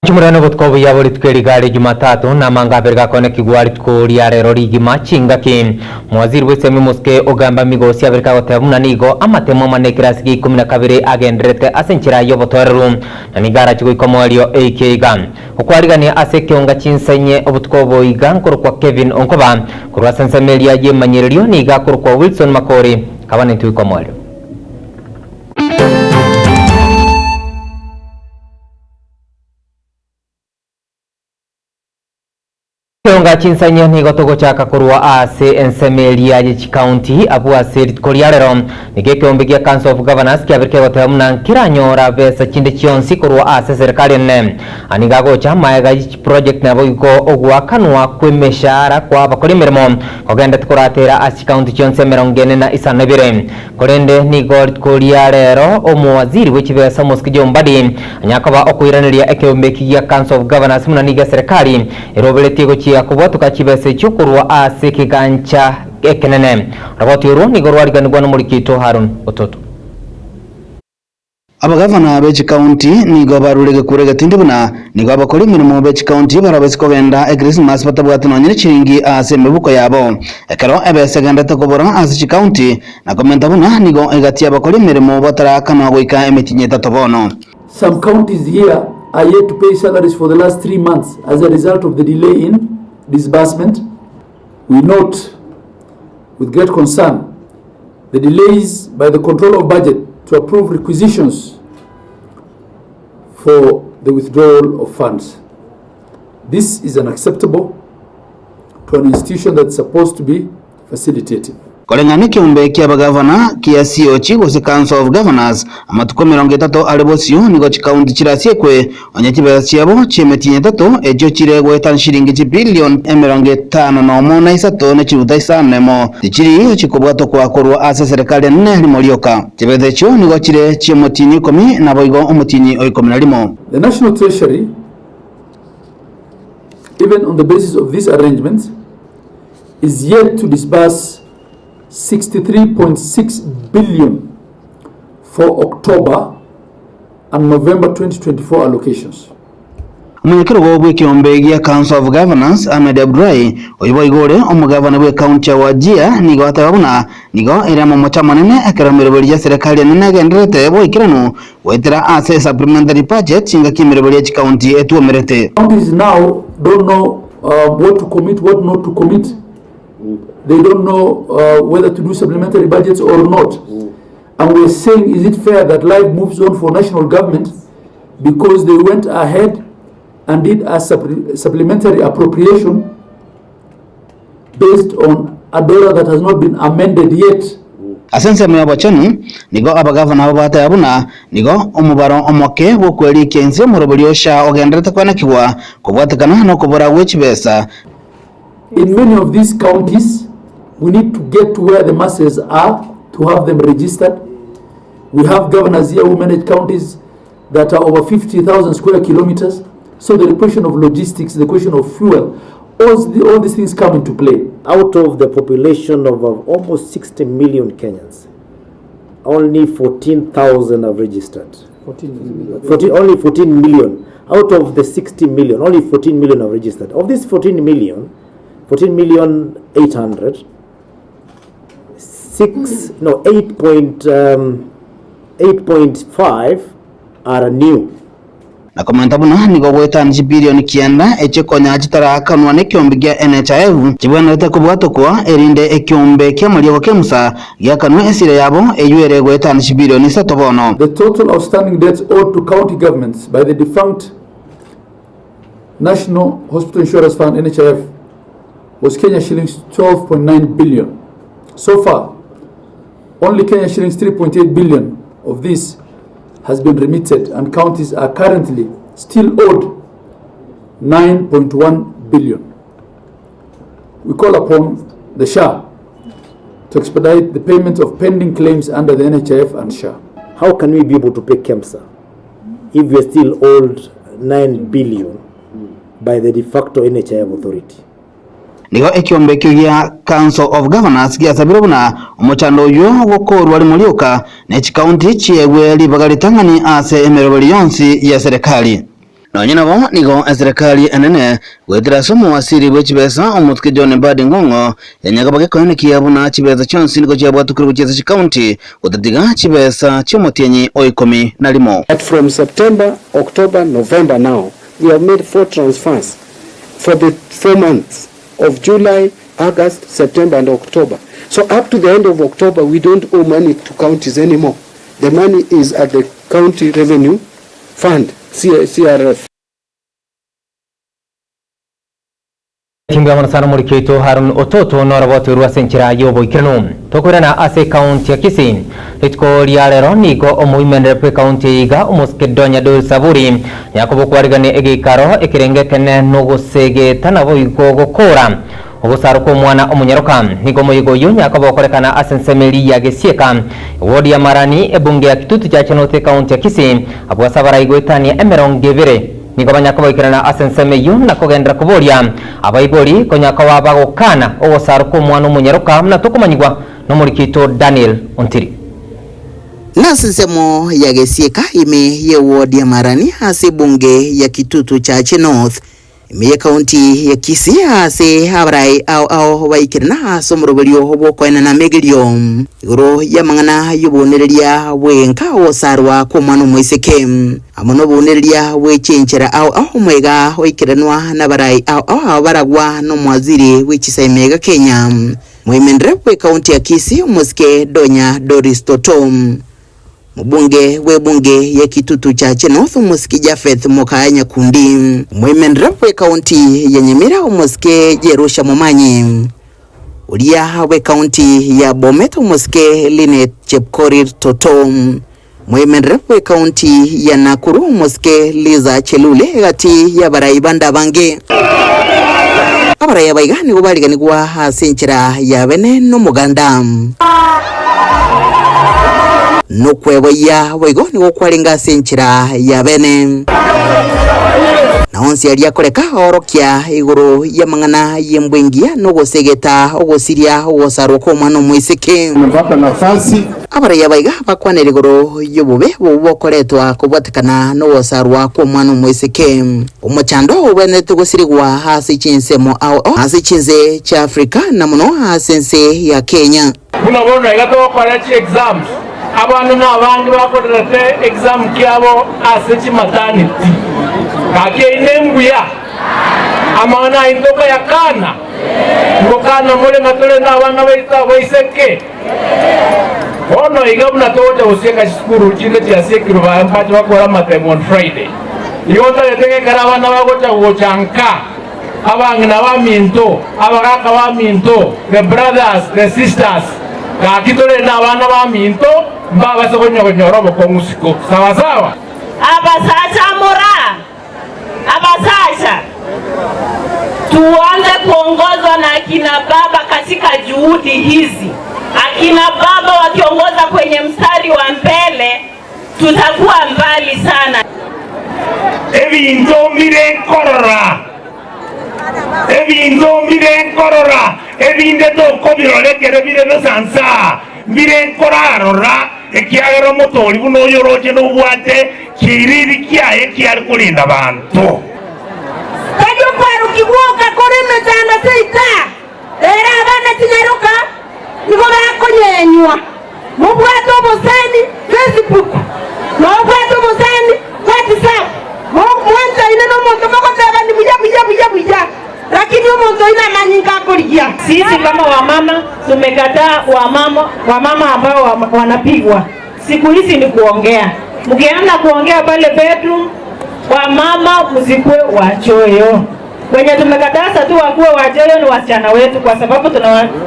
Chumurano gutko ya buri tukeri gari Jumatatu na mangabirga kone kigwari tukuri ya rero rigima chingaki mwaziri w'isemi muske ogamba migosi abirka gotabuna nigo amatemo manekirasi gi 12 agendrete asenchira yobotoreru na nigara chigo ikomorio AK gan ukwarigani asekionga chinsenye obutko boiga nkorwa Kevin Onkoba kurwa sensemelia ye manyirio niga kurwa Wilson Makori kabane tu ikomorio Kionga chinsanya ni gotogo chaka kurwa ase ensemelia ya county abu ase koriarero nige kiombigia Council of Governors kiabirke gotemna kiranyora besa chinde chionsi kurwa ase serikali ne anigago cha maega project na boiko ogwa kanwa kwemeshara kwa bakori mirimo ogenda tukuratera ase county chionse merongene na isanabire korende ni god koriarero omwaziri w'ikibesa muskijyo mbadi anyakoba okuiraniria ekiombeki Council of Governors muna niga serikali erobeleti gochi kubwa tukachibese chukurwa ase kigancha ekenene raboti uru ni gorwarigana no murikito Harun Ototo abagavana bechi county nigo barurege kurega tindibuna nigo abakori mirimo bechi county barabese kogenda Christmas batabwate nonyine chiringi ase mebuko yabo ekero ebese genda takobora ase county na komenta buna nigo egati abakori mirimo batarakana goika emetinye tatobono. Some counties here are yet to pay salaries for the last 3 months as a result of the delay in disbursement. We note with great concern the delays by the control of budget to approve requisitions for the withdrawal of funds. This is unacceptable to an institution that's supposed to be facilitative. Kolengani kiumbe kia bagavana kia CEO chigo se Council of Governors amatuko 30 alibosio nigo chikaunti chirasiekwe onyachibeza chiabo chimetinye tato ejo chiregwe tanshiringi bilion 5 na isato ne chiruta isanemo tichiri chikobwato kwa korwa ase serikali ne limolioka chibeze cho nigo chire chimotini 10 na boigo omotini oikomi na limo. The National Treasury, even on the basis of these arrangements, is yet to disburse 63.6 billion for October and November 2024 allocations. Mwenyekiro gobwe kiombe gia Council of Governors Ahmed Abdullahi oyibo igore omugavana we county wa Wajir nigo atabuna nigo eramo mocha manene akaramiro ya serikali nene genderete bo ikirano wetera ase supplementary budget chinga kimiro ya county etu omerete. Counties now don't know what to commit, what not to commit. They don't know whether to do supplementary budgets or not. And we're saying, is it fair that life moves on for national government because they went ahead and did a supplementary appropriation based on a dollar that has not been amended yet? Asense mwe abachanu nigo abagavana babata yabuna nigo omubaro omoke wokweli kenze muroboliosha ogenderete kwana kiwa kubwatekana no kubora wechibesa. In many of these counties, we need to get to where the masses are to have them registered. We have governors here who manage counties that are over 50,000 square kilometers. So the question of logistics, the question of fuel, all these things come into play. Out of the population of almost 60 million Kenyans, only 14,000 have registered. Only 14 million. Out of the 60 million, only 14 million have registered. Of this 14 million 800, 8.5 are new. Na komenta buna nigo wetanji bilioni kienda echekonya achitara kanwa ne kiombe gia NHIF chibwanete kubwato kwa erinde ekiombe kia malioko kemusa gia kanwa esire yabo eyuere wetanji bilioni satobono. The total outstanding debts owed to county governments by the defunct National Hospital Insurance Fund NHIF was Kenya shillings 12.9 billion. So far, only Kenya shillings 3.8 billion of this has been remitted, and counties are currently still owed 9.1 billion. We call upon the SHA to expedite the payment of pending claims under the NHIF and SHA. How can we be able to pay KEMSA if we are still owed 9 billion by the de facto NHIF authority? Nigo ekiombe kia Council of Governors kia sabirobuna omochando yo wokoru wali mulioka na county chiegwe libagalitangani ase emerobali yonsi ya serikali. Nonyina bo nigo serikali enene gwetera somo wasiri bwe chibesa omutwe John Mbadi Ngongo yanyaga bagekone kiyabuna chibesa chonsi nigo cyabwatukira bucheza county utatiga chibesa cyomotyenyi oikomi na limo. But from September, October, November now, we have made 4 transfers for the 4 months of July, August, September and October. So up to the end of October, we don't owe money to counties anymore. The money is at the county revenue fund, CRF. Timba manasana muriketo Harun Ototo norabote ruasenchira yobo ikirno tokorana ase county ya Kisii litko liarero niko omuimendere pe county iga omoskedonya do saburi yakobo kwarigane egikaro ekirengekene nogosege tanabo igogo kora obusaro ko mwana omunyaroka niko moyigo yo yakobo korekana asensemeli ya gesieka wodi ya marani ebunge ya kitutu cha chanote county ya Kisii abwasabara igwetani emerongevere niko banyako ikirana asenseme yu na kogendra kuboria abayibori konyako wabagokana obusaro ko mwana omunyaroka na tokomanyigwa no murikito Daniel Ontiri nasensemo ya gesieka ime ye wodi ya marani hasi bunge ya kitutu cha North ime county ya Kisii hasi habrai au baikirana somrobolio hobokoena na megelio igoro ya mangana yubonereria wenka osarwa ko mwana moiseke amono bonereria wechenchera au mwega oikiranwa na barai au baragwa no mwaziri wichisaimega Kenya mwimendre we county ya Kisii Moske Donya Doris Totom Mbunge we bunge ya kitutu cha North Moske Jafeth Mokanya Kundi mwimendre we county ya Nyamira Moske Jerusha Momanyi ulia we county ya Bomet Moske Linet Chepkorir Totom mwimendre we county ya Nakuru Moske Liza Chelule gati ya baraibanda bange abaraya baigani kubaligani kwa hasenchira ya bene no muganda no kweboya waigoni gukwaringa senchira ya bene na onsi alia koreka orokia iguru ya mangana yembwengia no gosegeta ogosiria ogosaro ko mwana moiseke Mpaka nafasi abaraya baiga bakwanere iguru yobube bokoretwa kubwatikana no gosarwa ko mwana moiseke umuchando ubene tugosirigwa hasi chinsemo au hasi chinze cha Afrika na muno hasense ya Kenya unabona igato kwarachi exams abantu n'abandi bakorerate exam kyabo asechi maternity kakene mbuya amana indoka yakana ngokana mole matole n'abana baita baiseke ono igabuna toja useka shukuru chinde cha sekiro bampaje bakora matemo on Friday yonda yeteke karabana bagota gochanka abangina baminto abagaka baminto the brothers the sisters kakitole n'abana baminto baba sokonyorobo ko musiko sawa sawa abasasa mora abasasa tuanze kuongozwa na akina baba katika juhudi hizi. Akina baba wakiongoza kwenye mstari wa mbele tutakuwa mbali sana. Ebinto mbire korora ebinde to kobirolekere bire besansa mbire korarora ekiagero motori buno yoroje no bwate kiriri kiaye kiari kulinda abantu kajo kwaru kiwoka koreme tanda seita era abana tinyaruka niko bakonyenywa mubwato bosani Facebook mubwato bosani WhatsApp mwanza ina no moto makotaka ni buja lakini umuntu ina manyinga kulia. Sisi kama wamama tumekataa wamama ambao wanapigwa. Siku hizi ni kuongea. Mkianza kuongea pale bedroom, wamama msikwe wachoyo. Wenye tumekataza tu wakuwe wachoyo ni wasichana wetu kwa sababu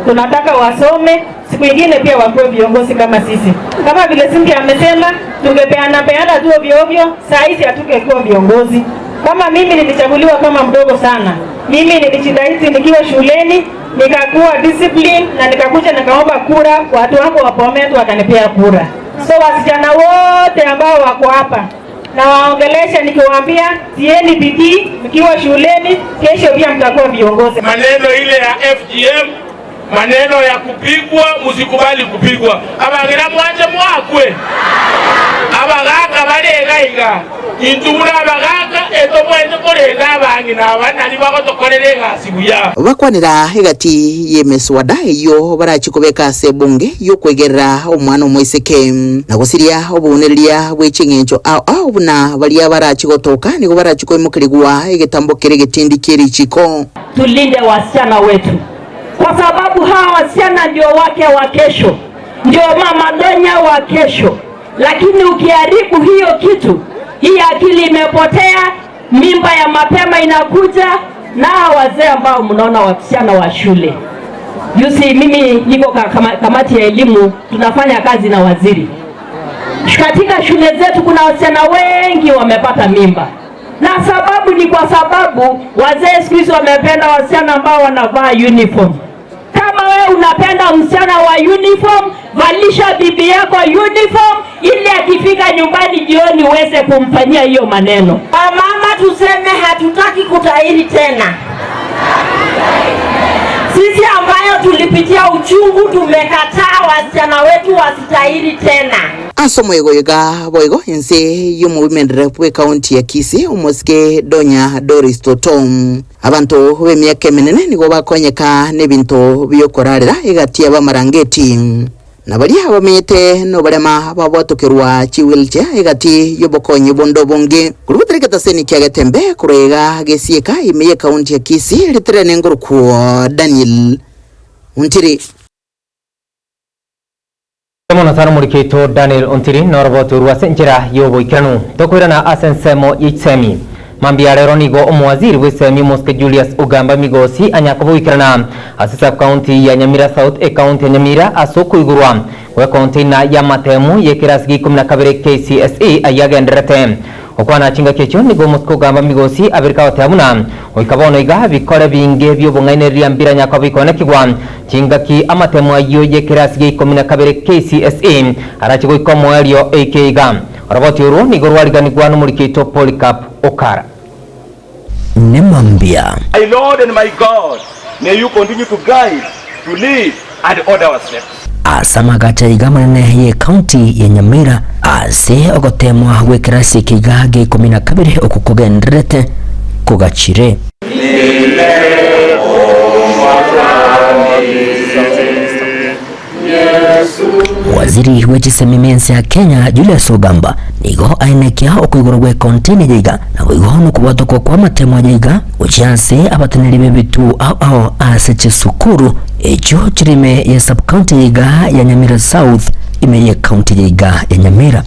tunataka wasome, siku nyingine pia wakuwe viongozi kama sisi. Kama vile Cynthia amesema tungepeana tu ovyo, saa hizi hatukekuwa viongozi. Kama mimi nilichaguliwa kama mdogo sana. Mimi nilijitahidi nikiwa shuleni, nikakuwa discipline na nikakuja nikaomba kura, watu wangu wa Bomet wakanipea kura. So wasichana wote ambao wako hapa na waongelesha nikiwaambia tieni bidii mkiwa shuleni, kesho pia mtakuwa viongozi. Maneno ile ya FGM, maneno ya kupigwa, msikubali kupigwa. Abagira mwanje mwakwe. Abagaka bale gaiga intubura bagaga etobwende korega bangi nabana libako tokorerega sibuya bakwanira igati yemeswada iyo barachikobeka sebunge yo kwegerera omwana omwiseke na gusiria obuneria bw'ichingencho au buna balia barachigotoka nigo barachikoimukirigwa igitambo kiri gitindi kiri chiko. Tulinde wasichana wetu kwa sababu hawa wasichana ndio wake wa kesho, ndio mama donya wa kesho. Lakini ukiharibu hiyo kitu, hii akili imepotea, mimba ya mapema inakuja, na wazee ambao mnaona wasichana wa shule. Yusi, mimi niko kamati ya elimu, tunafanya kazi na waziri. Katika shule zetu kuna wasichana wengi wamepata mimba. Na sababu ni kwa sababu wazee siku hizi wamependa wasichana ambao wanavaa uniform. Kama wewe unapenda msichana wa uniform, valisha bibi yako uniform ili akifika nyumbani jioni uweze kumfanyia hiyo maneno. Mama, tuseme hatutaki kutahiri tena. Sisi ambayo tulipitia uchungu tumekataa wasichana wetu wasitahiri tena. Asomo yoga boigo ense y'omubimendere bwe county ya Kisii omoske Donya Doris Totom abantu b'emyaka eminene nigo bakonyeka n'ebintu byokorarira egati abamarangeti nabali abamete no barema babatokerwa chiwilche egati yobokonyi bondo bonge kurubutereka taseni kyagetembe kurega gesieka imeye county ya Kisii litrene ngurku Daniel Untiri Mona sar murikito Daniel Untiri norbotu ruasenjera yobo ikanu tokwirana asensemo yichemi mambiare ronigo omwaziri wesemi Moske Julius Ugamba Migosi anyakobo ikirana asisa county ya Nyamira South county ya Nyamira asoko igurwa we county na ya matemu yekirasgi 12 KCSE ayagenderete okwana chinga kecho nigo Moske Ugamba Migosi abirika watabuna oikabono iga bikore binge byobongaine riambira nyakobo ikonekigwa chinga ki amatemu ayo yekirasgi 12 KCSE arachigo ikomo elio AKga roboti uru nigo rwariganigwa n'umurikito Polycarp Okara Nemambia. My Lord and my God, may you continue to guide, to lead, and order our steps. Asamagata igamanene ye county ya Nyamira ase ogotemwa wekirasi kigage 12 okukugenderete kugachire. Waziri w'ekisememensi ya Kenya Julius Ugamba nigo ainekia okwigurugwe kontine jiga na wigono kubotoko kwa matemo jiga uchianse abataniri bebitu au ase chisukuru echo chirime ya sub county jiga ya Nyamira South imeye county jiga ya Nyamira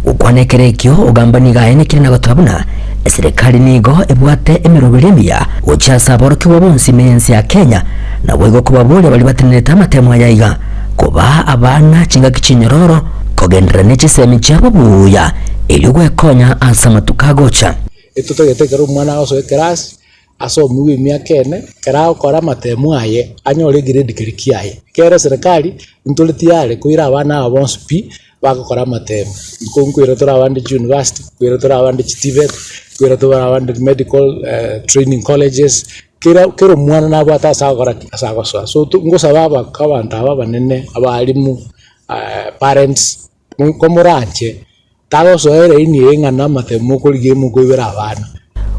ukwanekerekyo Ugamba niga ainekire na gotabuna serikali nigo ebwate emirobiremia uchiasa borokibwa bonsi mensi ya Kenya na wego kubabule bali bateneta amatemo yayiga kuba abana chinga kichinyororo kogendera n'ekisemi cyabo buya eligwe konya asama tukagocha itutogetekera umwana oso class asomiwe myaka ene kara ukora matemo aye anyore grade kirikiaye kera serikali ntulitiare kuira abana abonspi bagakora matemo kunkwira tora abandi university kwira tora abandi TVET kwira tora abandi medical training colleges kero mwana nabo atasagora asagoswa so ngosaba kabanta aba banene abalimu parents komuranche tagosoere ini engana matemo kulige mugwira abana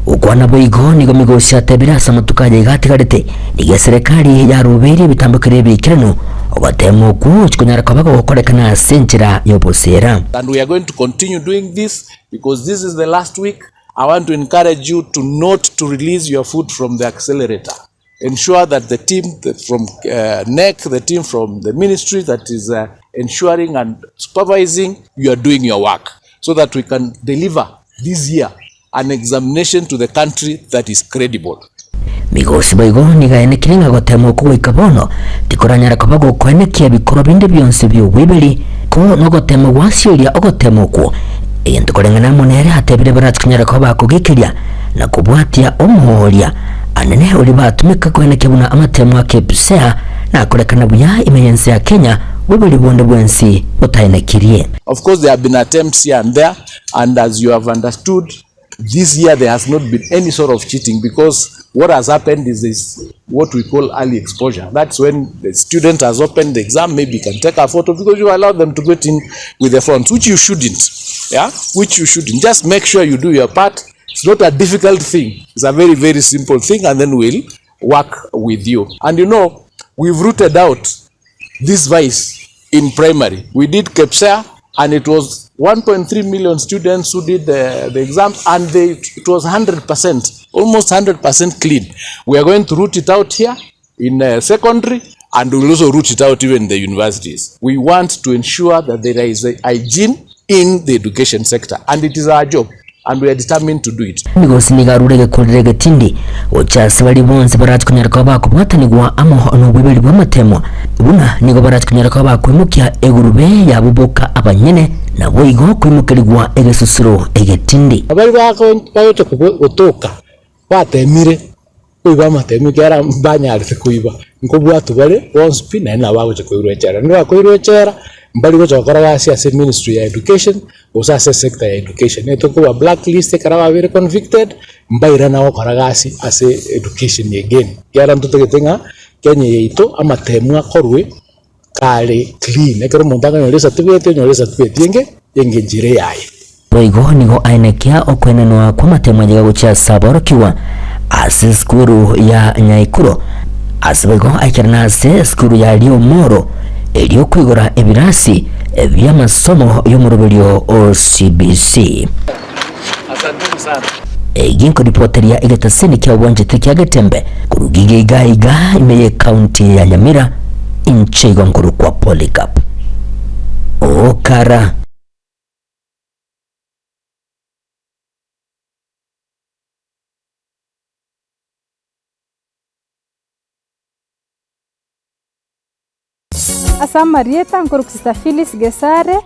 ukwana boigo nigo Migosi atebira samatukaje igatigarite nige serikali ya rubiri bitambukire bikirano obatemo ku chikunyara kabako gukorekana senchira yobosera. And we are going to continue doing this because this is the last week. I want to encourage you to not to release your foot from the accelerator. Ensure that the team from NEC, the team from the ministry that is ensuring and supervising, you are doing your work so that we can deliver this year an examination to the country that is credible. Migosi boigo nigaene kiringa gotemo kuwika bono tikoranyara kabago kwenekia bikoro binde byonse byo wibeli ko no gotemo wasyoria ogotemo ko eyento korengana monere hatebire baratkinyara ko bakugikiria na kubwatia omuhoria anene uri batumika kwenekia buna amatemo akepsea na korekana buya imeyense ya Kenya wibeli bonde bwensi utaenekirie. Of course there have been attempts here and there, and as you have understood, This year there has not been any sort of cheating, because what has happened is this what we call early exposure. That's when the student has opened the exam, maybe can take a photo, because you allow them to get in with their phones, which you shouldn't. Which you shouldn't. Just make sure you do your part. It's not a difficult thing. It's a very, very simple thing, and then we'll work with you. And you know, we've rooted out this vice in primary. We did KPSEA, and it was 1.3 million students who did the exams, and it was 100%, almost 100% clean. We are going to root it out here in secondary, and we'll also root it out even in the universities. We want to ensure that there is a hygiene in the education sector, and it is our job, and we are determined to do it. Migosi nigarurege kurege tindi ochasi bali bonse barat kunyarako bakubatanigwa amo ono bwebeli bw'amatemo buna nigo barat kunyarako bakwimukia egurube yabuboka abanyene nabo igo kwimukirirwa egesusuro egetindi abali bako bayote kutoka batemire kuiba amatemo kera banyarite kuiba nkobwatu bale once pina na bagoje kuirwechera ndo akoirwechera mbali gochokora gasi ase ministry ya education osa ase sector ya education neto kuba blacklist karawa very convicted mbaira na okora gasi ase education again yara ntutegetenga Kenya yeito amatemu akorwe kale clean ekero montaga nyolesa tubete yenge njire yaye boigo nigo ainekia okwenenwa kwa matemu ajiga gucha saborokiwa ase skuru ya Nyaikuro asibego aikirana ase skuru ya Liomoro elio kwigora ebirasi by'amasomo y'omurubelyo OCBC. Asante sana. Eginko ripoteria igataseni kya ubonjete kya Gatembe kurugige igaiga imeye county ya Nyamira inchego nkuru kwa Polycarp Okara. Asa Marieta nkuru Sister Phyllis Gesare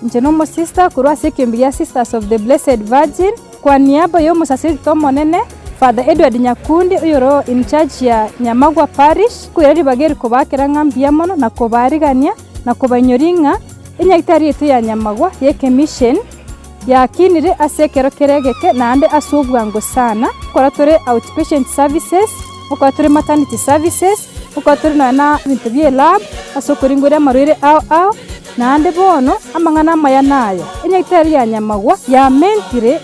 Njenomo sister kurwa Sekimbia Sisters of the Blessed Virgin kwa niaba yo musasiri tomonene Father Edward Nyakundi uyoro in charge ya Nyamagwa Parish kuyari bageri kubakira ngambia mono na kubarigania na kubanyoringa inyagitari yetu ya Nyamagwa yeke mission ya kinire asekero keregeke na ande asubwa ngo sana kwa tore outpatient services kwa tore maternity services kwa tore na bintu bye lab asokuringura marwire ao na ande bono amangana maya nayo inyagitari ya Nyamagwa ya mentire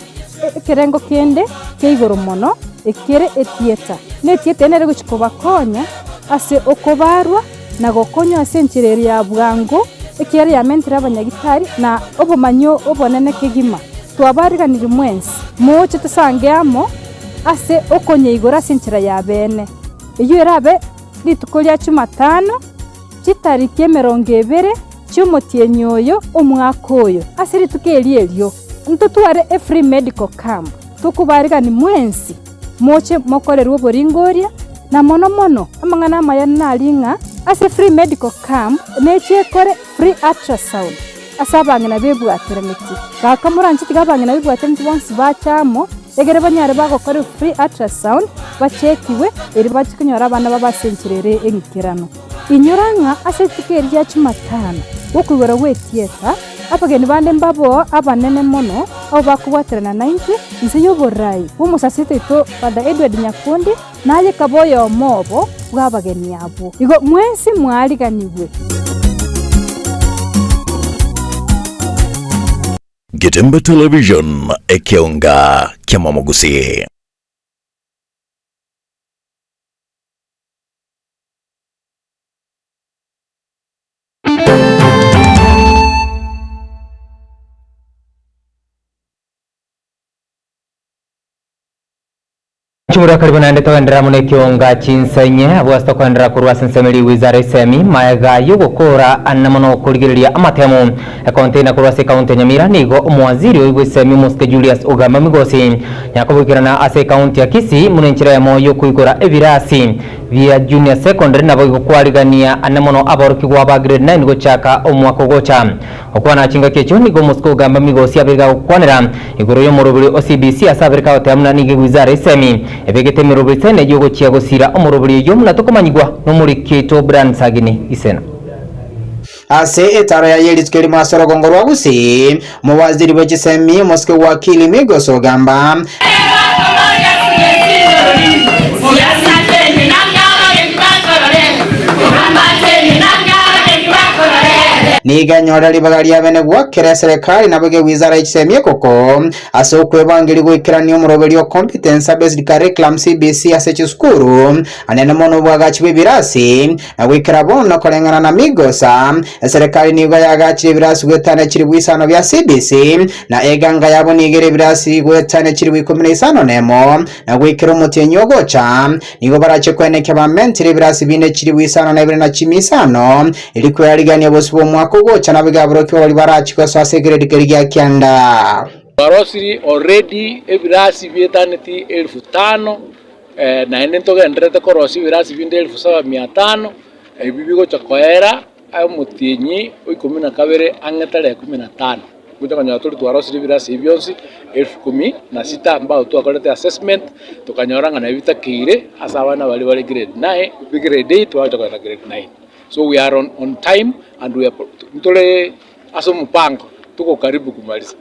kerengo kende keigoro mono ekere etieta netieta nere guchikobakonya ase okobarwa na gokonya ase nchireri ya bwango ekere ya mentire abanyagitari na obomanyo obonene kegima twabariganira mwensi moche tusangeamo ase okonye igora ase nchira ya bene iyo erabe litukolya Jumatano chitariki 20 cy'umutienyoyo omwaka oyo ase litukeli elyo ntutware a free medical camp tukubarigani mwensi moche mokorerwa boringoria na mono amangana maya nalinga ase free medical camp neche kore free ultrasound asabangena bebwatira miti kakamuranchi tigabangena bebwatira miti bonsi bachamo egere banyare bagokore free ultrasound bachekiwe eri bachikinyora abana babasenchirere engikirano inyuranga ase tikeri ya Jumatano okugora wetieta apageni bande mbabo abanene mono au bakubaterana 90 nze yoborai umusasite to Father Edward Nyakundi naye kaboyo mobo bwabageni abo igo mwensi mwaliganibwe Gatembe Television ekionga kyamamugusi. Chumura karibuna ende tawendera mune kionga chinsanye abwasta kwendera kurwa sensemeli wizara isemi mayaga yugokora annamono kurigiriria amatemu konteina kurwa se kaunti Nyamira nigo umwaziri oibwe semi Muske Julius Ogamba Migosi yakobukirana ase kaunti ya Kisii munenchira yamo yokuigora ebirasi via junior secondary nabo ikwarigania annamono abarukigwa ba grade 9 gochaka omwako gocha okwana chinga kecho nigo Muske Ogamba Migosi abiga kwanera igoro yo murubuli OCBC asabirika otamna nige wizara isemi ebegete mirubitene yogo chiagosira omurubuli yo munatokomanyigwa no muri Kito Brand Sagini isena ase etara ya yeritskeri masoro gongorwa gusi muwaziri w'ekisemi Mosque wakili Migos ogamba niganyora libaga lya bene gwakera serikali nabage wizara y'ekisemi koko ase okwebangiri gwikirania omuroberi o competence based curriculum CBC ase ekisukuru anene mono bwagachi bw'ebirasi na gwikira bono kolengana na Migosa serikali nigo yagachire ebirasi gwetana kiri bwisano bya CBC na eganga yabo nigere ebirasi gwetana kiri bw'ikominasano nemo na gwikira omutenyo gocha nigo barache kweneke bamentire ebirasi bine kiri bwisano na ebire na chimisano iliko yaligania bosi bomwako gocha na bigaburo kyo bali barachi kwa swase grade kerigia kyanda barosiri already ebirasi byetaneti 1500 na enentoga ndrete korosi ebirasi binde 7500 ebibigo chakoera amutinyi 12 angetale 15 kuja kanya tuli twarosiri ebirasi byonsi 16 ambao twakorete assessment tukanyoranga na bitakire asabana bali grade 9 grade 8 twachoka grade 9. So we are on time and we are mtole aso mpango tuko karibu kumaliza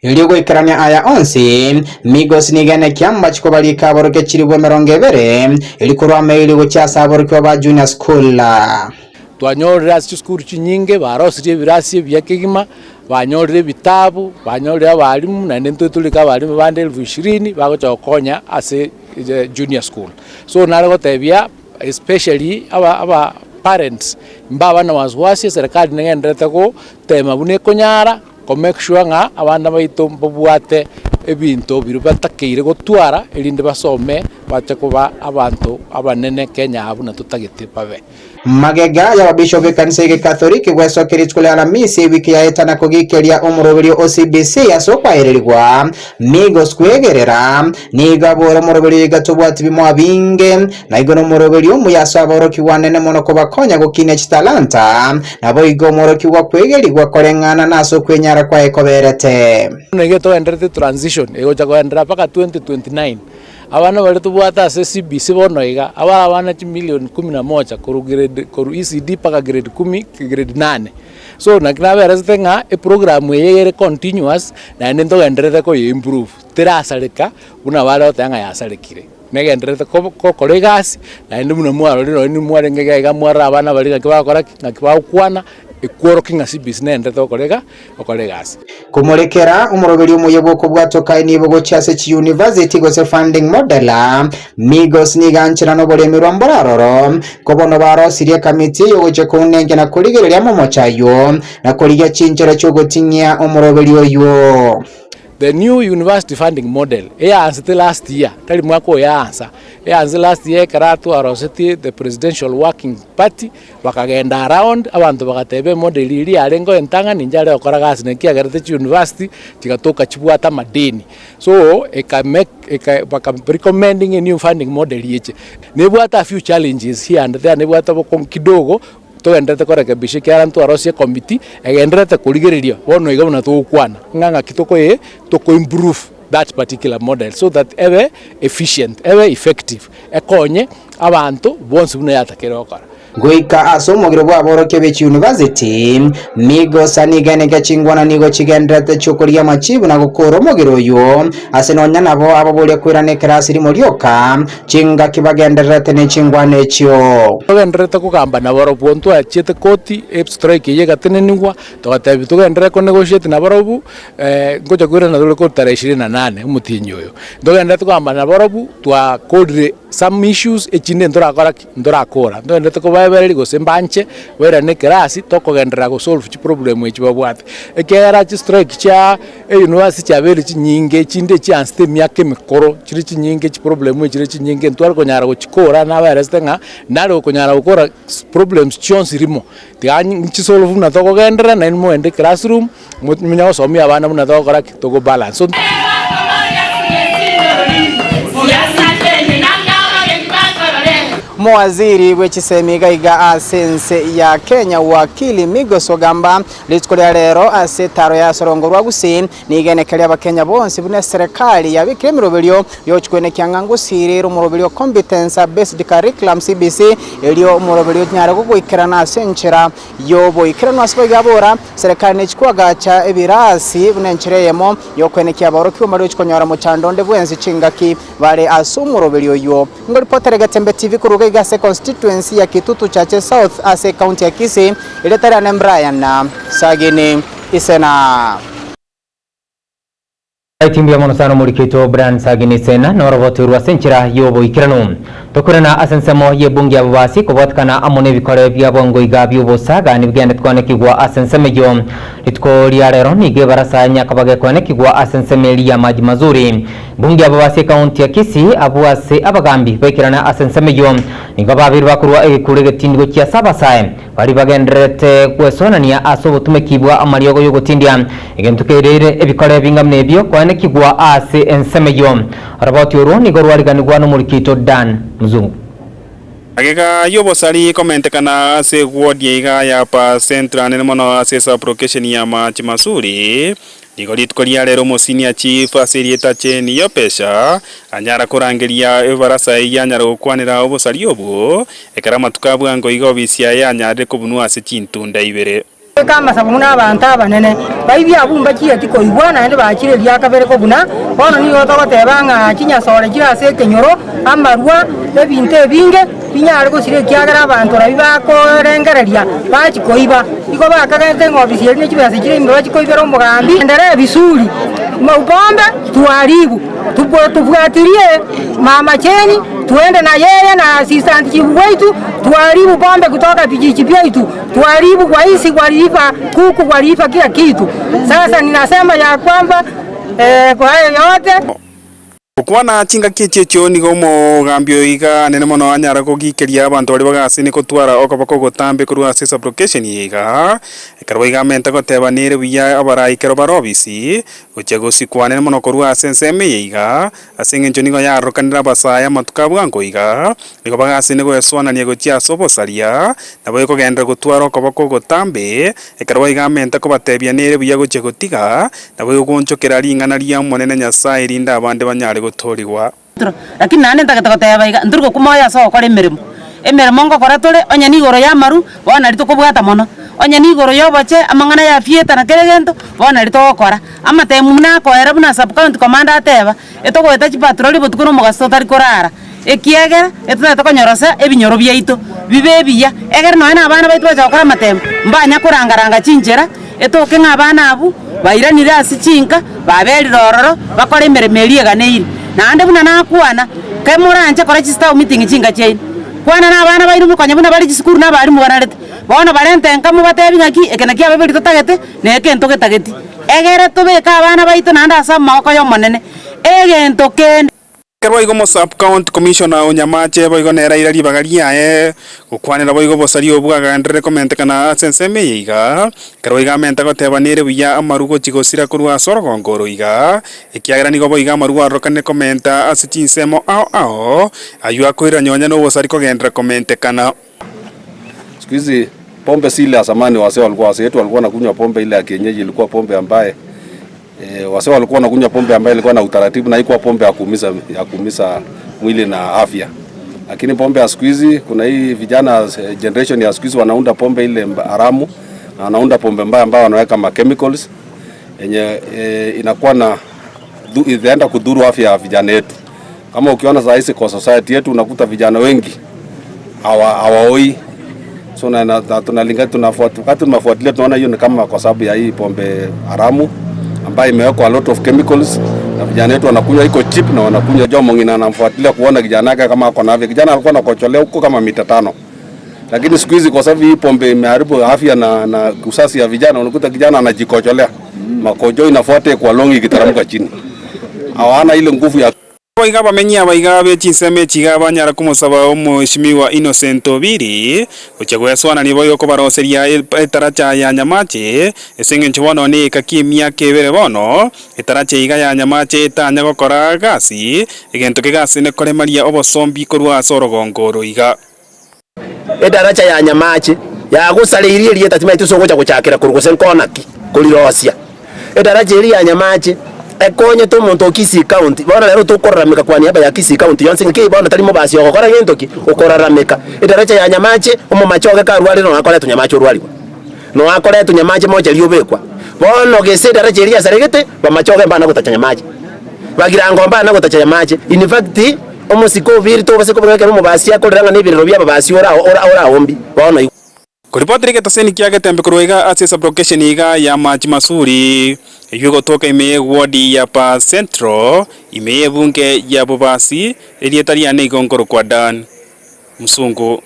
iligo ikarania aya onsi Migos nigane kyamba chiko bali kaboroke kiri bwo 20 ilikurwa maili go cyasaboroke ba junior school twanyorera school chinyinge barosiri ebirasi byakigima banyorera bitabu banyorera abalimu na nento tulika abalimu bande 20 bagocha konya ase junior school. So nalego tebia especially aba parents mbaba na wasiwasi serikali nengendete ko tema bune konyara ko make sure nga abana baito mbobwate ebinto birubatakire gotwara elinde basome bache kuba abantu abanene Kenya abuna tutagete pabe magega ya bishop kanisa Catholic gwesokeri skole Alamisi wiki ya etana kugikeria omuroberi OCBC yasokwa ererwa Migos kwegerera nigabora omuroberi gatubwati bimwa binge na igono omuroberi omuyasaboro kiwanene mono ko bakonya gukine chitalanta nabo igo omuroberi wa kwegerirwa korengana naso kwenyara kwa ekoberete negeto endrete transition ego chako endra paka 2029 abana bali tubwata ase CBC bonoiga abana milioni 11 koru ECD paka grade 10 grade 8. So nakinabe restenga e program yere continuous na nendo endrete ko improve tirasaleka una bala otanga yasalekire negendrete ko kolegasi na ndi muno mwaro lino ni mware ngega mwara abana bali ngakibakora ngakibakwana ekworo kinga CBC nendete okolegasi kumulekera umuroberi umuyoboko bwatoka nibogo cyase ci university gose funding model Migos niganchira no bolemerwa mboraroro kobono barosiriye kamiti yoje kunenge na kurigerera mu mochayo na kuriga cinjera cyo gotinya umuroberi oyo. The new university funding model the last year tali mwako yaanza last year karatu aroseti the presidential working party bakagenda around abantu bakatebe model ili alengo entanga ninjale okoragasi nekia garete university tikatoka chibwata madeni so baka recommending a new funding model yeche nebwata a few challenges here and there nebwata boko kidogo to endete korekebisha kya ntu arosie committee egendete kurigereria bono igabona to kwana nganga kitoko to improve that particular model so that ebe efficient ebe effective ekonye abantu bonse buna yatakere okora goika asomogero bwaboroke bechi university Migos anigane gachingwana nigo chigendete chokoria machibu na gukoro mogero yo asenonya nabo ababole kwirane class limo lyoka chinga kibagenderete ne chingwane chyo tugendrete kugamba na borobu onto achete koti strike yega teneningwa togatebi tugendrete ko negotiate na borobu ngoja kwira na dole ko 28 umutinyo yo tugendrete kugamba na borobu twa code some issues echinde ndorakora tugendrete ko bari go sembanche wera ne class tokogendera go solve chi problem echi babwate ekera chi strike cha university abeli chi nyinge chinde chi anste myake mikoro chiri chi nyinge chi problem chiri chi nyinge ntwar ko nyara go chikora na bari stenga nalo ko nyara gukora problems chonsi rimo tiganyi chi solve na tokogendera na mo ende classroom munya osomi abana muna tokora to balance so Mwaziri w'ekisemi gaiga asense ya Kenya wakili Migos Ogamba litkolya lero asetaro ya sorongorwa gusi nigenekelya abakenya bonse bune serikali yabikire mirobelyo yochikwenekya ngangusiri rumurobelyo competence based curriculum CBC elyo murobelyo nyara gukwikira na senchera yobo ikirano asibagabora serikali nechikwaga cha ebirasi bune nchireyemo yokwenekya aboroki omari chikonyora mu chandonde bwenzi chingaki bale asumurobelyo yo ngo reporter Gatembe TV kuruga igase constituency ya Kitutu Chache South ase county ya Kisii iletara na Brian na Sagini Isena Timu ya monosano mulikito Brian Sagini Isena na roboturwa senchira yobo ikirano tokurana asensemo ye bungi abasi kubatkana amone bikore byabongo igabi ubosaga nibigende twanekigwa asensemejo litko liarero nige barasanya kabage kwanekigwa asensemeli ya maji mazuri bungi abasi county ya Kisii abuase abagambi bekirana asensemejo nigababiri bakurwa ekurege tindgo kya sabasaye bari bagendrete kwesonania asobotumekibwa amariogo yogotindia igentukerere ebikore bingamne byo kwanekigwa ase ensemejo raboti oro nigorwariganirwa no mulikito Dan Mzungu agega yobosari comment kana ase ward yiga ya pa central ne mono ase sublocation ya Masuri nigoritkoria lero mo senior chief aserieta cheni yopesha anyara kurangeria ebarasa yanyara gukwanira obosari obo ekara matukabwa ngo igo bisia yanyare kubunwa ase chintunda ibere kama sabuna abantu abanene baibya abumba kiye tiko igwana ende bakire lya kabere ko buna bono ni otogotebanga kinyasore kirase kenyoro amarwa ebinte ebinge binyare gusire kyagara abantu rabibakorengereria bakikoiba iko bakagente ngobisi eri nekibase kire imbe bakikoibera omugambi ndere bisuri maubombe tuaribu tufuatilie mama cheni tuende na yeye na assistant chief wetu tuaribu bombe kutoka vijiji vyetu tuaribu kwa hisi waliifa kuku waliifa kila kitu. Sasa ninasema ya kwamba kwa hayo yote okwana chinga kichecho nigo mo gambio iga nene mono anyara kugikeria abantu bari bagase ni kutwara okobako gotambe kuru ase sublocation yiga ekarwa iga menta gotebanire biya abarai kero barobisi gochego sikwane mono kuru ase nseme yiga asengencho nigo yarokanira basaya matukabwa ngo iga nigo bagase nigo eswana ni gochia sobosaria nabo kugenda gutwara okobako gotambe ekarwa iga menta ko batebia nere biya gochego tiga nabo gonchokera ringana ria monene Nyasaye rinda abande banyare gutoriwa lakini nane ndagatagateba iga ndurgo kumoya so kore mirimo emirimo ngo kora tole onya ni goro ya maru bona rito kubwata mono onya ni goro yoboche amangana ya fieta na keregento bona rito gokora amatemu na ko era buna sub county commander ateba etogweta chi patrol botukuno mugaso tari korara ekiegera etata konyorose ebinyoro byaito bibe biya egera no na abana baitu bacha gokora matemu mbanya kurangaranga chinjera etoke ng'abana abu bairanire ase chinka baberi rororo bakora emeremeri eganeire nande buna nakwana kemuranje kora chista meeting chinga chain kwana na abana bairu mukonya buna bari chiskuru na bari muganarete bona barente nkamu batebi ngaki ekena kia beberi totagete nekento getageti egere tobeka abana baitu nande asa mako yo monene egento ken kerwa igo mo sub county commissioner Onyamache boigo nera irari bagaria gukwanira boigo bosari obwaga ndre comment kana senseme yiga kerwa iga menta gotebanire buya amarugo chigosira kurwa sorogongoro iga ekiagira nigo boiga amarugo arokane comment ase chinsemo ao ayu akoira nyonya no bosari kogendra comment kana siku hizi pombe si ile ya zamani wase walikuwa wanakunywa pombe ile ya kienyeji ilikuwa pombe ambaye wase walikuwa wanakunywa pombe ambayo ilikuwa na utaratibu na haikuwa pombe ya kuumiza mwili na afya. Lakini pombe ya siku hizi kuna hii vijana generation ya siku hizi wanaunda pombe ile haramu na wanaunda pombe mbaya ambayo wanaweka ma chemicals yenye inakuwa na inaenda kudhuru afya ya vijana wetu. Kama ukiona saa hizi kwa society yetu unakuta vijana wengi hawaoi. So na tunalinga tunafuatilia tunaona hiyo ni kama kwa sababu ya hii pombe haramu ambayo imewekwa a lot of chemicals na vijana wetu wanakunywa iko cheap na wanakunywa jomo ngina anamfuatilia kuona kijana yake kama ako na afya. Kijana alikuwa anakocholea huko kama mita 5. Lakini siku hizi kwa sababu hii pombe imeharibu afya na usasi ya vijana unakuta kijana anajikocholea. Makojo inafuata kwa longi ikitaramuka chini. Hawana ile nguvu ya Boiga bamenya baiga bechinseme chiga banyara kumusaba omushimiwa Innocent Obiri uchagweswana ni boyo ko baroseria etaracha ya Nyamache esenge nchwono ni kakimia kebere bono etaracha iga ya Nyamache etanya gokora gasi egento ke gasi ne kore maria obosombi korwa sorogongoro iga edaracha ya Nyamache ya gusalirie rieta timaitu sogocha guchakira kurugose konaki kurirosia edaracha iri ya Nyamache ekonye to muntu Kisii County bona lero tukoraramika kwa niaba ya Kisii County yonse nki bona tarimo basi okora ngentoki ukoraramika edaracha ya Nyamache omo machoge ka rwali no akore tunyamache rwali no akore tunyamache moja liobekwa bona gese edaracha iri ya Saregete bamachoge mbana gutachanya maji bagira ngomba na gutachanya maji in fact omusiko viri to base ko bweke no basi akoreranga n'ibiriro bya babasi ora ombi bona kuripoti rike taseni kiage tembe kuroiga access application iga ya maji masuri yugo toka imeye wadi ya pa central imeye bunge ya bobasi elietari ane igongoro kwa Dan Musungu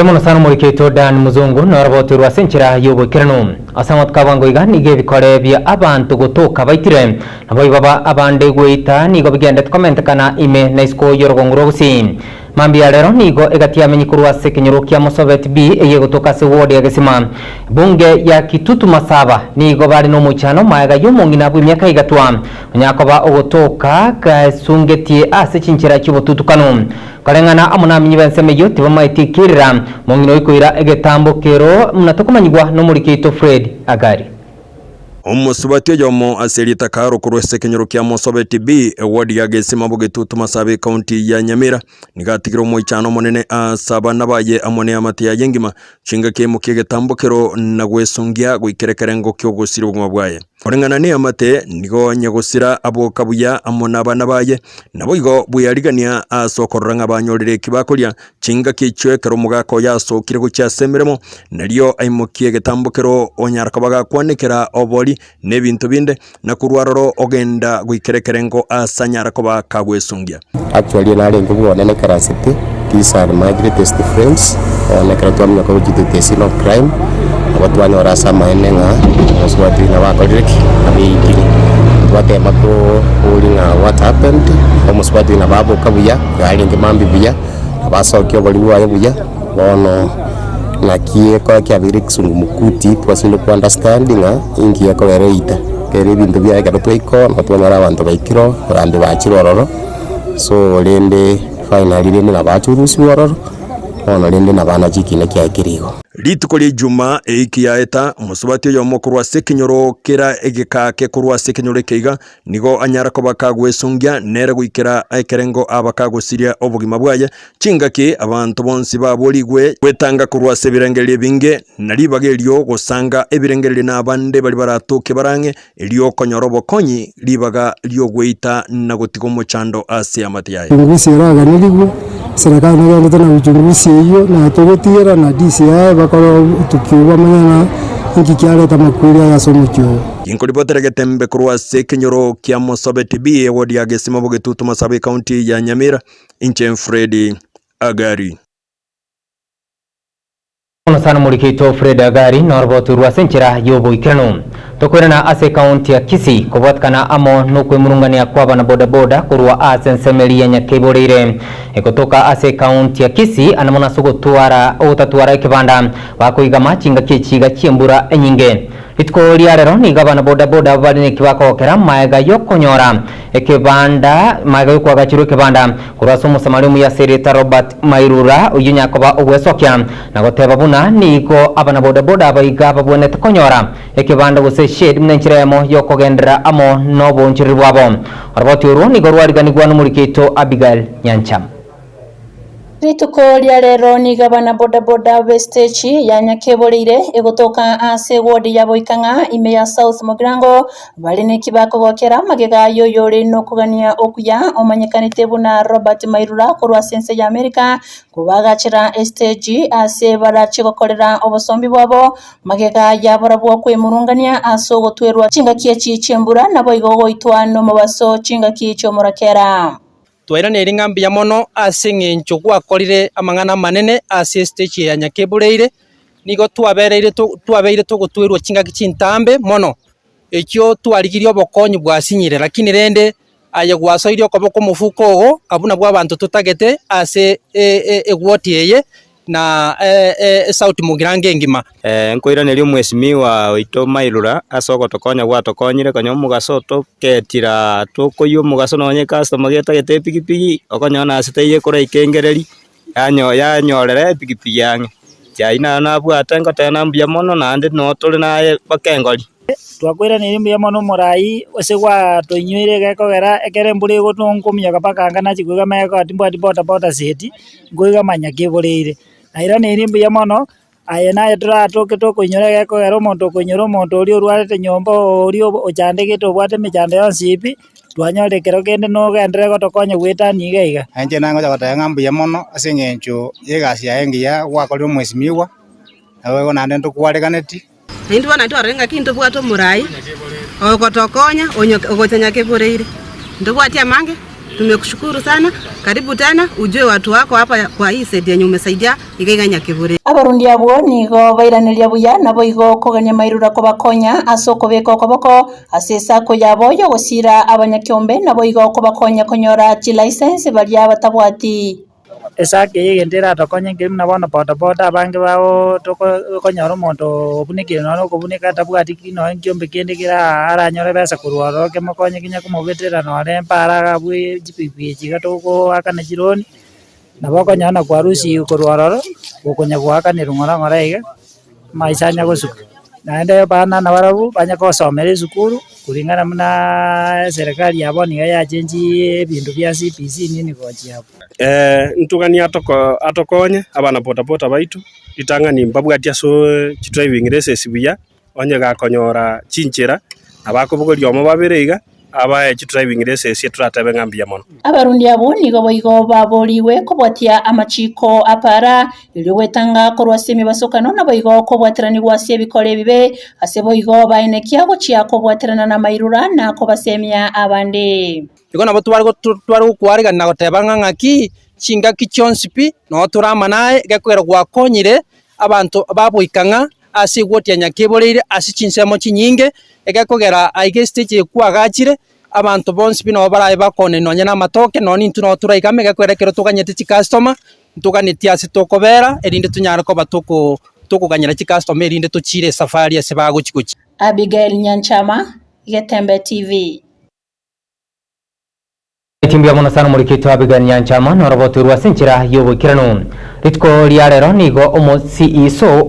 Muno sana muriketo Dan Muzungu narabotu rwasenchira yobo kirano asamat kabango iga nige bikore bya abantu gotoka baitire nabo baba abande gwita nigo bigende comment kana ime na isko yorogongoro gusi mambi ya lero nigo egatia menyikurwa sekenyoro kya Mosobet B eye gotoka se ward ya Gesima bunge ya Kitutu Masaba nigo bari no muchano maega yumungi na bwimyaka igatwa nyakoba ogotoka kasungetie ase chinchira cy'ubututukano karengana amuna minyibanseme yote bamaitikirira mungino ikoira egetambokero munatokomanyigwa no muri Kito Fred Agari Omusubati yomo aserita karo kurwese kenyoro kya Mosobet B wadi ya Gesima Bugetutu Masabe County ya Nyamira nigatigiro moichano monene asaba nabaye amone amati ya yengima chinga ke mukige tambokero na gwesungia gwikerekerengo kyo gusira buguma bwaye orengana ni amate nigo nyagusira abo kabuya amona bana baye nabo igo buyarigania asokoranga abanyorere kibakolia chinga kichwekero mugako yasokire gucya semeremo naliyo aimukiye getambokero onyarakabaga kwanekera oboli nebintu binde na kurwaroro ogenda gwikerekerengo asanyarakoba kagwesungia actually nale ngubu onene karasiti these are my greatest friends on ekratwa mna ko jitete sino crime watu wanyora sama enenga oswati na wakoriki abigiri wate mako ulinga what happened oswati na babo kabuya gali ngimambi biya abaso kyo boliwa yabuya bono na kie ko kya biriksungu mukuti twasinde ku understanding ingi yako ereita kere bintu bya ka twiko natwanyora abantu baikiro bande bachirororo so lende finally lende na bachurusi wororo ono lende na bana chikine kya kirigo litukoli juma eiki yaeta musubati yo mokurwa sekinyoro kera egeka ke kurwa sekinyoro keiga nigo anyara ko bakagwesungia nere gwikera aikerengo abakagusiria obugima bwaye chingaki abantu bonsi baboligwe kwetanga kurwa sebirengeli binge nali bagelyo gusanga ebirengeli nabande bali baratuke barange elyo konyorobo konyi libaga lyo gweita na gutigo mochando ase amati yaye ngusiraga niligwe serikali ndio tena uchunguzi hiyo na togotira na DCI bakoro tukiwa manyana nkikyale tamakuria ya somucho Inkolipotera getembe kurwa sekinyoro kya Mosobet B wadi ya Gesima Bugetutu Masabe County ya Nyamira inche Fred Agari sana muri Kito Fred Agari norbotu rwasenchira yobo ikirano tokorana ase county ya Kisii kubatkana amo nokwe murungania kwa bana boda boda kurwa ase semeli ya Nyakeborire ekotoka ase county ya Kisii anamona sugo tuara otatuara ikibanda bakoiga machinga kichiga chiembura enyinge itko liarero ni gabana boda boda bali ne kibako kera maega yokonyora ekibanda maega yokwa gachiro ekibanda kuraso musamali mu ya Sereta Robert Mairura uyunya koba ogwesokya nagoteba buna niko abana boda boda baiga babone tekonyora ekibanda gose shed mnenchiremo yokogendera amo nobo nchirirwabo arboti uru ni gorwariganigwa muri Kito Abigail Nyancham Rituko ria rero ni gabana boda boda westechi ya Nyakeborire egotoka ase ward ya Boikanga ime ya South Mugirango bali ne kibako gokera magega yoyore no kugania okuya omanyekanite buna Robert Mairura kurwa sense ya America kubagachira stage ase barachi gokorera obosombi bwabo magega ya barabwo kwemurungania aso gotwerwa chinga kiachi chembura nabo igogo itwano mabaso chinga kicho murakera twaira ne ringambi ya mono asinge nchoku akorire amangana manene ase stage ya Nyakeborire nigo twabereire tugutwirwo chinga kichintambe mono ekyo twarigirio bokonyi bwasinyire lakini rende aye gwasoirio koboko mufuko ogo abuna bwa bantu tutagete ase egwoti eye na sauti mugirange ngima nkoira neri mwesimiwa oito Mairura asoko tokonya gwa tokonyire konyo mugaso toketira tokoyo mugaso nonye customer getagete pikipiki okonyona asiteye kora ikengereri yanyorere pikipiki yange chaina nabwate ngotena mbia mono nandi no tuli naye bakengori twakwira ni mbia mono murai osegwa toinywire gekogera ekere mburi gutunkumya kapakanga na chikuga meko atimbwa bota city nguiga manya kiburire na ira ni mbia mono aye naye turatoke tukunyora gekogera omonto kunyora omonto uri urwarete nyombo uri ochandegete obwate michando yonsipi twanyorekero kende no gendere gotokonya gwitani igaiga anje nango jagotenga mbuya mono asengencho yegasi ya engia gwakorire mwesimiwa nawe gona ndento kwariganeti Hindi wana ndio renga kinto bwato murai ogotokonya ogochanya kebureire ndio bwatia mange. Tumekushukuru sana, karibu tena ujue watu wako hapa kwa hii side yenye umesaidia igaiga Nyakibure. Abarundi abo nigo bairaniria buya nabo igo koganya mairura ko bakonya asoko beko koboko asesa ko yabo yo gusira abanyakyombe nabo igo ko bakonya konyora chi license bali abatabwati esake yegendera tokonya ngem nabona boda abange bawo tokonyora omonto obunikire no kubunika tabwati kino nkyombe kendikira aranyore besa kurwaro ke makonya kinya kumubetera no arempara bwe jipipi chigatoko akana jironi nabokonya na kwarusi kurwaro gokonya gwakana rungora ngora iga maisanya gosuka naende bana na barabu banya kosomera zukuru kulingana na serikali yaboni ya chenji bintu bya CPC nini gochi hapo ntugani atokonye abana pota baitu itangani mbabwatia so driving license biya onye gakonyora chinchera abakubugorio mo babirega aba driving license turatebe ngambia mono abarundi abo nigo boigo baboriwe kobwatia amachiko apara ili wetanga korwasemi basokano na boigo kobwatirani gwasie bikole bibe ase boigo baenekia gochia kobwatirana na mairura na kobasemia abande iko nabo twari kwarega na goteba ng'aki chinga kichonsipi no turama naye gekwera gwakonyire abantu baboikanga ase gwotia Nyakiburire ase chinsemo chinyinge egekogera aige stage kwagachire abantu bonsi bino baraye bakone nonya na matoke noni ntuno turaigame gekwerekero tuganyete chi customer tuganitia ase tokobera erinde tunyara ko batoko tukuganyira chi customer erinde tuchire safari ase bagochikuchi. Abigail Nyanchama, Getembe TV. Timbia mona sana murikito Abigail Nyanchama noroboturwa senchira yobukirano ritko liarero nigo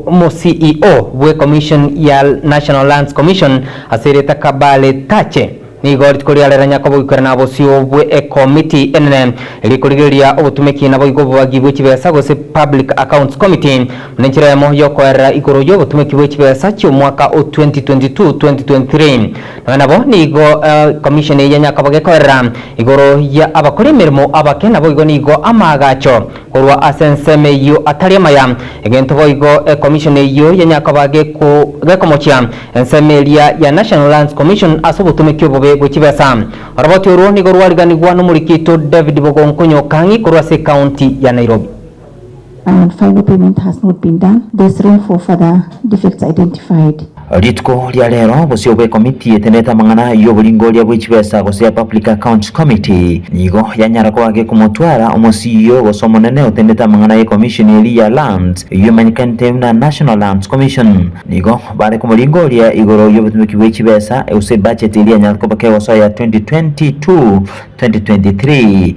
omo CEO we commission ya National Lands Commission asireta kabale tache nigo ritko liarero nyakobo ikorana abosio we committee enene likorigeria obutumeki nabo igo bagibwe kibesa gose Public Accounts Committee mnenchira mo yokorera igoro yo obutumeki we kibesa cyo mwaka 2022-2023 nabo nigo commission ya nyakobo gekorera igoro ya abakore mirimo abake nabo igo nigo amagacho korwa asenseme yo atariamaya egento boigo commission yo ya nyakabage ko gekomochia ensemelia ya National Lands Commission asobutumeki bobe gwikibesa roboti uru nigo rwariganigwa no murikito David Bogonkonyo kangi korwa se county ya Nairobi. And final payment has not been done. There's room for further defects identified. Ritko lia lero bosio bwe committee eteneta mangana yo bulingo lia bwechibesa gose Public Accounts Committee nigo yanyara ko age kumotwara omosiyo gosomo nene oteneta mangana ye commission ya lands yo manikante na National Lands Commission nigo bare kumulingo lia igoro yo butumiki bwechibesa use budget lia nyarko bakewa so ya 2022-2023.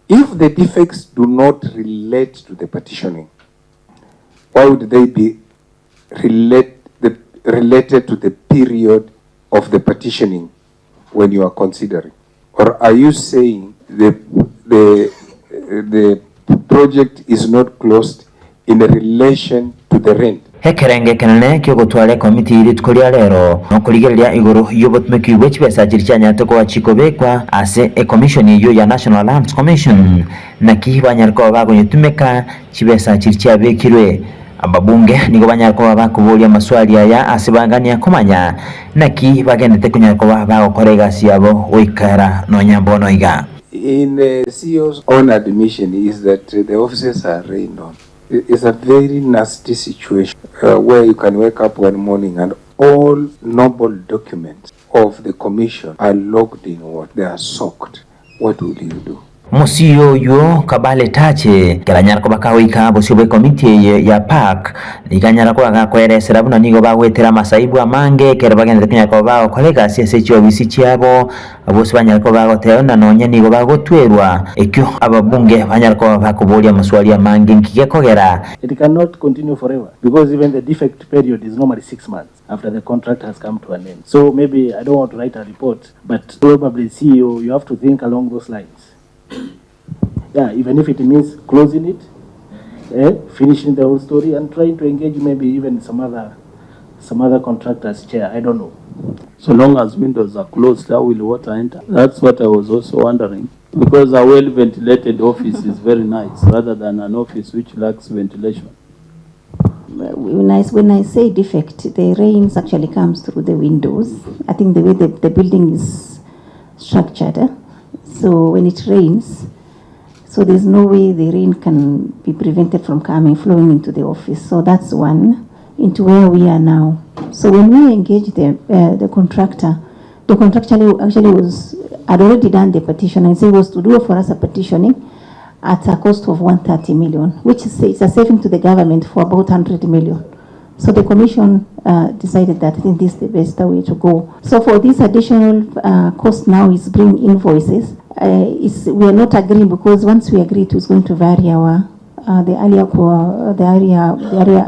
If the defects do not relate to the petitioning, why would they be related to the period of the petitioning when you are considering? Or are you saying the project is not closed in relation to the rent? Hekerenge kenene kyo gotware committee ritkolia lero no kurigeria igoro yobotumeki wechibesa chirichanya toko achikobe kwa ase commission yo ya National Lands Commission na kibanyarko bagonyetumeka chibesa chiricha bekirwe ababunge nigo banyarko bakubulia maswali aya asibangania komanya na kibagendete kunyarko bagokorega siabo oikara no nyambo no iga. In CEO's own admission is that the officers are rained on. It's a very nasty situation where you can wake up one morning and all noble documents of the commission are logged in what? They are soaked. What will you do? Musio yo kabale tache kelanyara ko bakawika bosibwe committee ya park liganyara ko agakweresera buno nigo bagwetera masaibu amange kera bagenda kunya ko bawo kolega sese cyo bisi cyabo abose banyara ko bagotera nanonye nigo bagotwerwa ekyo ababunge banyara ko bakubolia maswali amange nkige kogera. It cannot continue forever because even the defect period is normally 6 months after the contract has come to an end. So maybe I don't want to write a report, but probably CEO, you have to think along those lines. Yeah, even if it means closing it, finishing the whole story and trying to engage maybe even some other contractors chair, I don't know. So long as windows are closed, how will water enter? That's what I was also wondering. Because a well-ventilated office is very nice rather than an office which lacks ventilation. When I say defect, the rains actually comes through the windows. I think the way the building is structured, so when it rains, so there's no way the rain can be prevented from flowing into the office. So that's one, into where we are now. So when we engaged the contractor actually had already done the petition and said was to do for us a petitioning at a cost of 130 million, which is a saving to the government for about 100 million. So the commission decided that I think this is the best way to go. So for this additional cost now is bring invoices. We are not agreeing because once we agree to, it's going to vary our the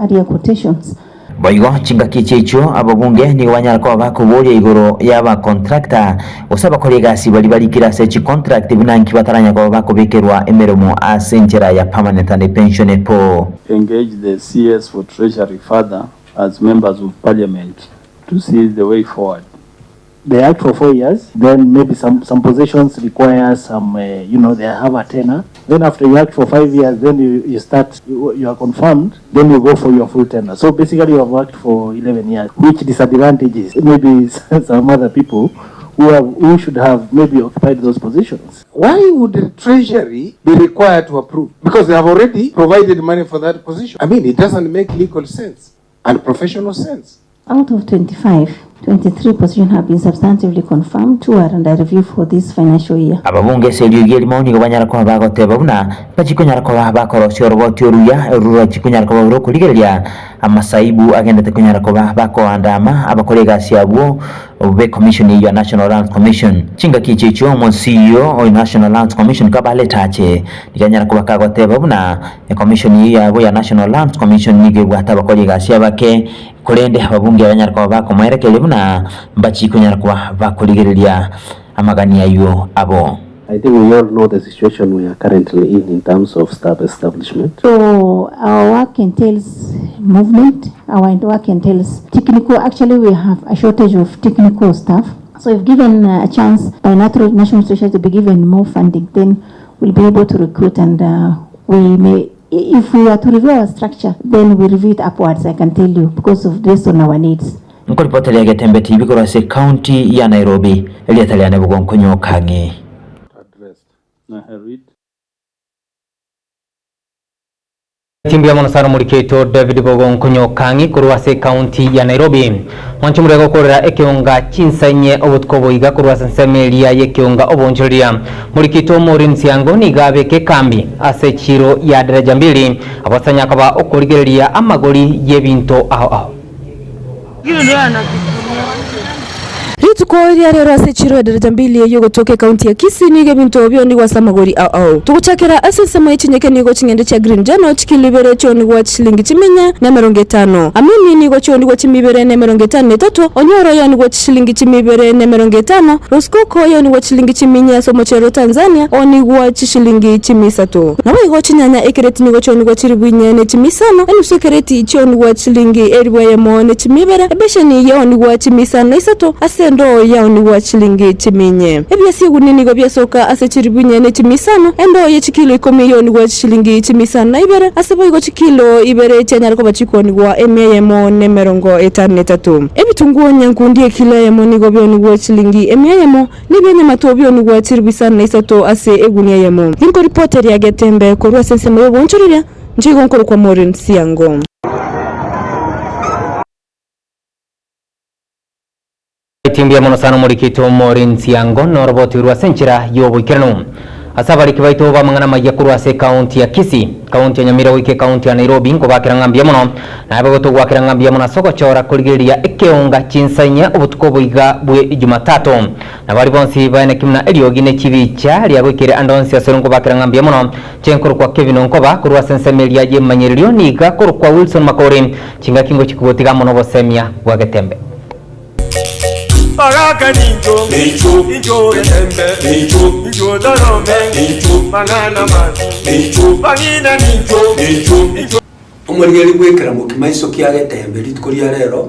earlier quotations. Baigo chinga kichecho ababunge ni wanyara ko bakubolia igoro yaba contractor usaba kolegasi bali kira sechi contract binanki bataranya ko bakubekerwa emeromo asenjera ya permanent and pension po. Engage the CS for treasury further as members of parliament to see the way forward. They act for 4 years, then maybe some positions require some, they have a tenure. Then after you act for 5 years, then you are confirmed, then you go for your full tenure. So basically you have worked for 11 years, which disadvantages maybe some other people who should have maybe occupied those positions. Why would the treasury be required to approve? Because they have already provided money for that position. I mean, it doesn't make legal sense and professional sense. Out of 25, 23 positions have been substantively confirmed. 2 are under review for this financial year. Ababunge seliyugeli mauni kubanyara kwa bagoteba buna bachikunyara kwa bakoro roboti oruya ruro chikunyara kwa ruro kuligelia amasaibu agenda tekunyara kwa bako andama abakolega siabu be commission ya National Lands Commission chinga kichicho mo CEO o National Lands Commission kabale tache nikanyara kwa bakagoteba buna commission ya National Lands Commission nige bwata bakolega siabake kulende ababunge abanyara kwa bako mwerekele buna bachikunyara kwa bakuligelia amagani ayo abo. I think we all know the situation we are currently in terms of staff establishment. So our work entails movement, our work entails technical. Actually, we have a shortage of technical staff. So if given a chance by National Treasury to be given more funding, then we'll be able to recruit and we may, if we are to review our structure, then we review it upwards, I can tell you, because of based on our needs. Nkoripotele ya Getembe TV kurase county ya Nairobi, Eliataliane Bugonkonyo Kangi. Timbi ya monasara muriketo David Bugonkonyo Kangi kurase county ya Nairobi. Mwanchumurego korera ekionga chinsanye obutkobo iga kurase nsemelia yekionga obonjoria. Muriketo Maureen Siango nigabe ke kambi asechiro ya daraja 2 abasanya kaba okorigeria amagori yebinto aho. Rituko ria rero asechiro daraja 2 yo gotoke county ya Kisii nige binto byo ni wasamagori au tuguchakira asesema ichinyeke nigo chingende cha green jano chikilibere choni gwa chilingi chimenya na 50 amini nigo choni gwa chimibere na 53 onyoro yo ni gwa chilingi chimibere na 50 roskoko yo ni gwa chilingi chiminya somochero Tanzania oni gwa chilingi 3 nawe go chinyanya ekereti nigo choni gwa chiribunye ne 5 eni sekereti choni gwa chilingi eribwe mo ne chimibere ebesheni yo ni gwa 5 asendo ya ni wa chilingi chiminye ebya sigu nini go byasoka asechiribunye ne 5 endo ye chikilo 10 yo ni wa chilingi 5 na ibere asebo go chikilo ibere cyanyara ko bachiko ni wa emyemo ne 53 ebitunguo nyankundi kilo yemo ni go byo ni wa chilingi emyemo ni bene matobyo ni wa chiribisana isato ase egunia yemo inko reporter ya Getembe ko rwasense mo bonchurira njigo nkoro kwa Maureen Siango. Timbi ya monasana muriketo Maureen Siango noroboti rwasenchira yobo ikirano asabari kibaito bamangana maya kurwase county ya Kisii county ya Nyamira wike county ya Nairobi ngo bakira ngambia muno na abo gutugwakira ngambia muno sogochora kurigiria ekeonga chinsanya obutuko boiga bwe Jumatatu na bari bonsi bane kimna eriogine chibicha lya gwikire andonsi aserongo bakira ngambia muno chenkuru kwa Kevin Onkoba kurwase nsemelia je manyerio niga kuru kwa Wilson Makori chinga kingo chikubotiga muno bosemia bwa Getembe Baraka ninjo, ninjo Getembe, ninjo Dorome, Mangana Mazi, Bangina ninjo. Umurigeri gwikira mukimaiso kya Getembe litukuria rero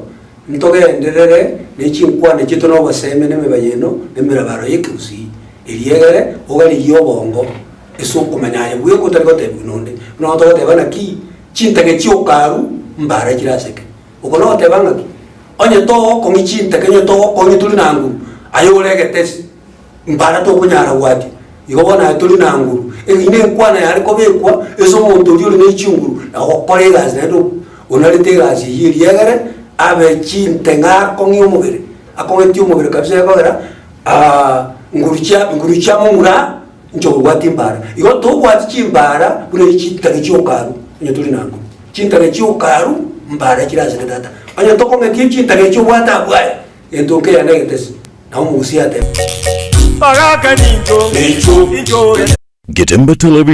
ntogenderere nechinkwane chito no baseme nemebayeno nemirabaro yekusi iriegere ogari yobongo esokumanyaye bwe kutari gotembe nonde no totebana ki chintage chiokaru mbara kiraseke ukono tebanga ki onye to kongi chintage nyo to kongi tuli nangu ayolege tesi mbara to kunyara wati igobona tuli nangu ine kwana yari kobekwa eso muntu uri ne chinguru na okolega zedo unalite gazi hiri yegere abe chintenga kongi umubere akongi umubere kabisa yagora ngurucha mumura njo wati mbara igo to wati chimbara bune chitage chiokaru nyo tuli nangu chintage chiokaru mbara kiraze data anya to kongi chintage chio wata bwaye entoke ya negetes na umusiate Baraka ninjo, ninjo Getembe Television.